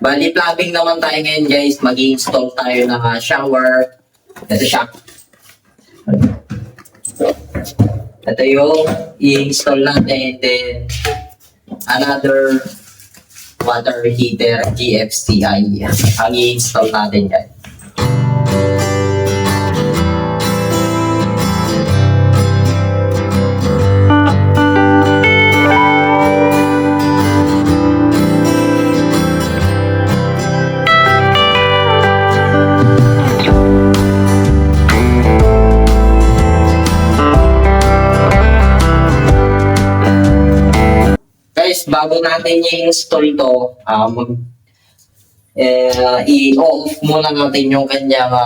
Bali, plumbing naman tayo ngayon guys. Mag-i-install tayo ng shower. Ito siya. Ito yung i-install natin. Then, another water heater GFCI. Ang i-install natin yan. Guys, bago natin i-install to, i-off muna natin yung kanyang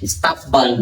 stop valve.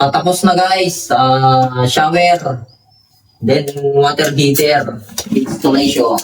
Tapos na guys, shower, then water heater installation.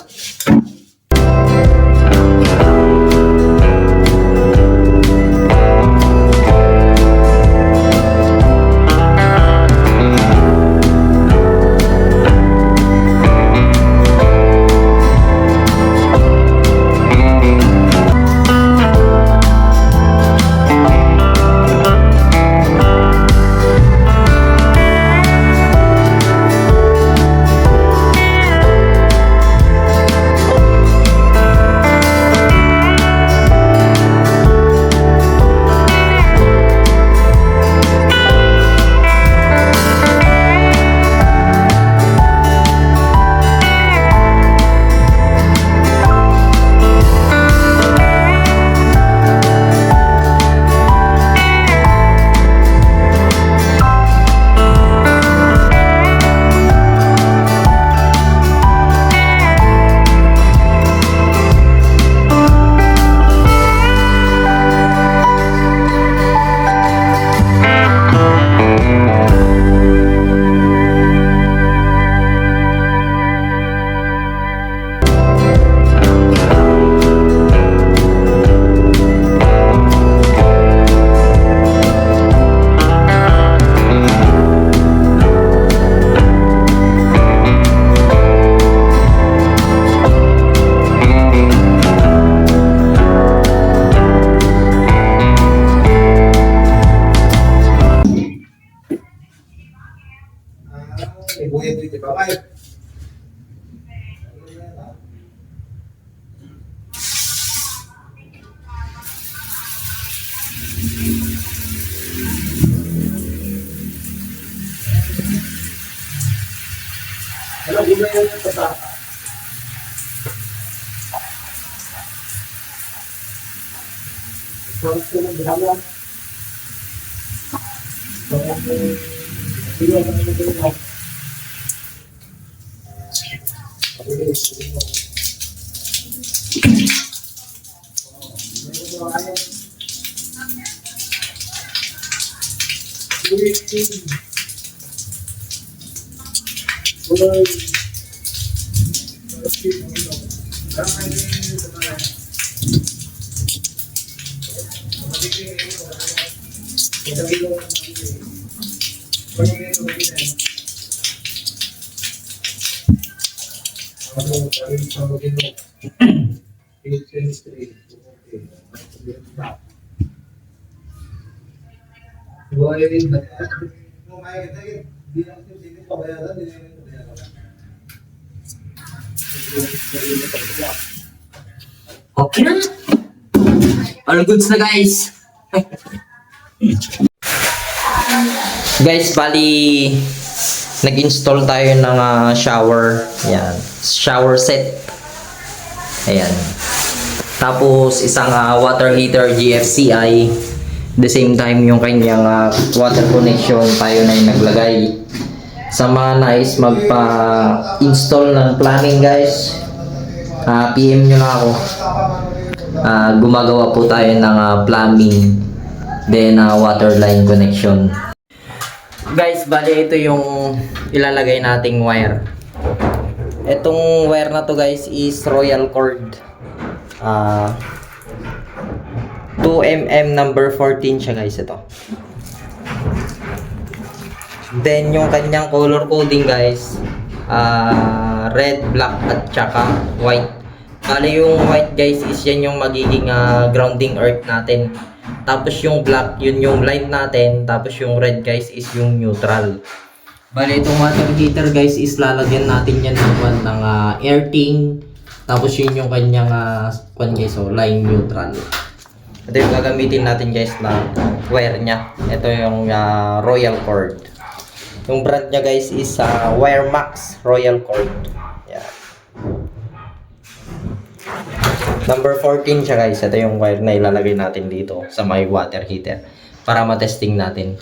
Ibuhin dito ba kayo? Ano gulay yung tata? Sorry ko lang binawa. Parang kayo sa mga... Okay na. All goods na guys. Guys, bali nag-install tayo ng shower. Yan, shower set. Ayan. Tapos isang water heater GFCI. The same time yung kanyang water connection tayo na yung naglagay. Sa mga nais magpa-install ng plumbing guys, PM nyo na ako. Gumagawa po tayo ng plumbing, then water line connection. Guys, bali ito yung ilalagay nating wire. Itong wire na to guys is Royal Cord. 2mm number 14 siya guys, ito. Then yung kanyang color coding guys, red, black at saka white. Bali yung white guys is yan yung magiging grounding earth natin. Tapos yung black, yun yung light natin. Tapos yung red guys is yung neutral. Bali itong water heater guys is lalagyan natin yan ng earthing. Tapos yun yung kanyang line neutral. Ito yung gagamitin natin guys na wire nya. Ito yung Royal Cord. Yung brand nya guys is Wiremax Royal Cord. Yeah. Number 14 siya guys. Ito yung wire na ilalagay natin dito sa may water heater para matesting natin.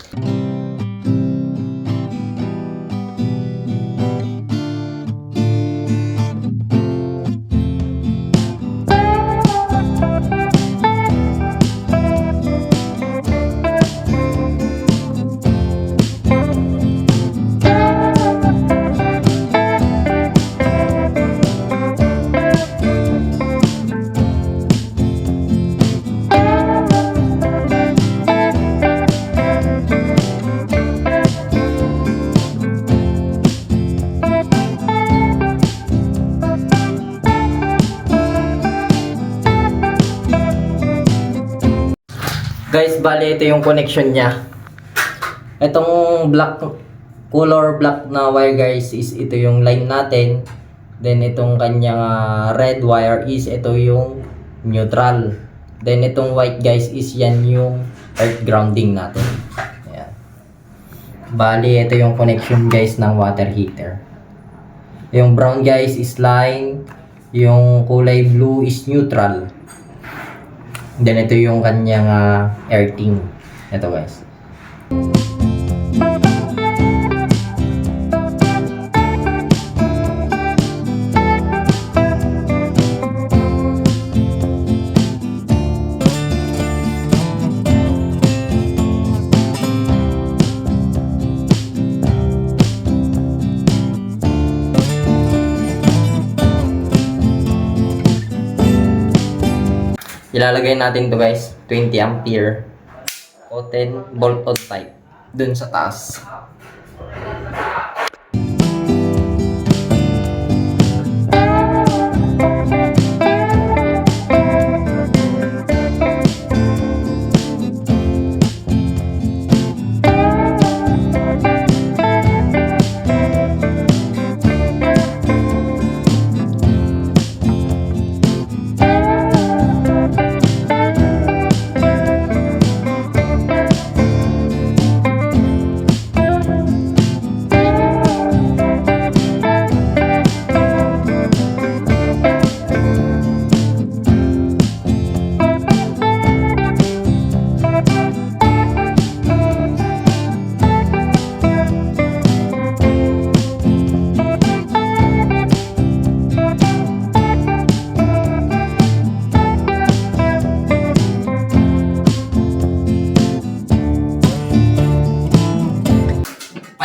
Guys, bali ito yung connection niya. Itong black, color black na wire guys is ito yung line natin. Then itong kanyang red wire is ito yung neutral. Then itong white guys is yan yung earth grounding natin. Ayan. Bali ito yung connection guys ng water heater. Yung brown guys is line, yung kulay blue is neutral. Then ito yung kanyang earthing. Ito guys. Ilalagay natin to guys, 20 ampere o 10 bolt on type dun sa taas.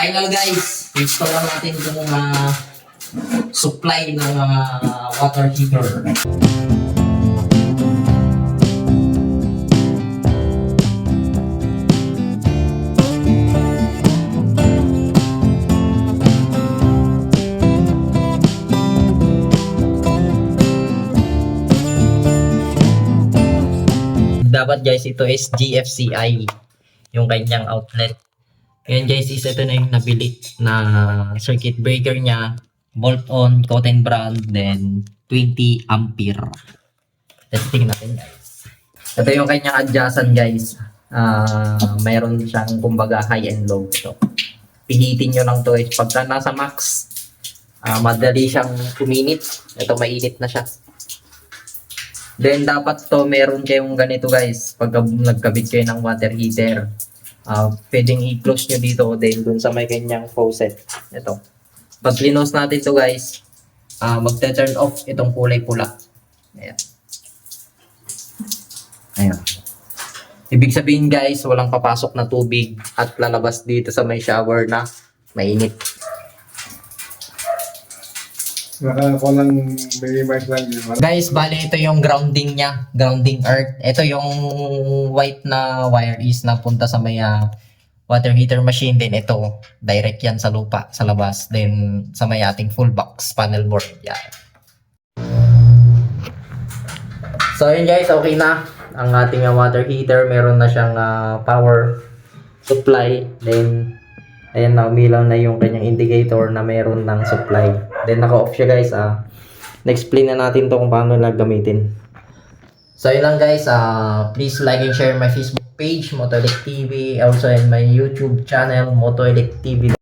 Final guys, install lang natin itong supply ng water heater. Dapat guys, ito is GFCI yung kanyang outlet. Ngayon guys, is ito na yung nabili na circuit breaker niya, bolt-on, Cotten brand, then 20 ampere. Testing natin guys. Ito yung kanyang adjacent guys. Mayroon siyang kumbaga high and low. So, pihitin nyo lang to guys. Pagka nasa max, madali siyang kuminit. Ito mainit na siya. Then dapat to meron kayong ganito guys. Pag nagkabit kayo ng water heater, pwedeng i-close nyo dito then dun sa may kanyang faucet. Ito. Pag close natin to guys, magte-turn off itong kulay pula. Ayan. Ayan. Ibig sabihin guys, walang papasok na tubig at lalabas dito sa may shower na mainit. Naka lang minimize lang yun. Guys, bali ito yung grounding niya, grounding earth. Ito yung white na wire is napunta sa may water heater machine. Then ito, direct yan sa lupa, sa labas. Then sa may ating full box panel board. Yan. So yun guys, okay na. Ang ating water heater, meron na siyang power supply. Then, ayan na, umilaw na yung kanyang indicator na meron ng supply. Then, naka-off siya guys. Na-explain na natin to kung paano lang gamitin. So, yun lang guys. Please like and share my Facebook page, Motoelect TV. Also, in my YouTube channel, Motoelect TV.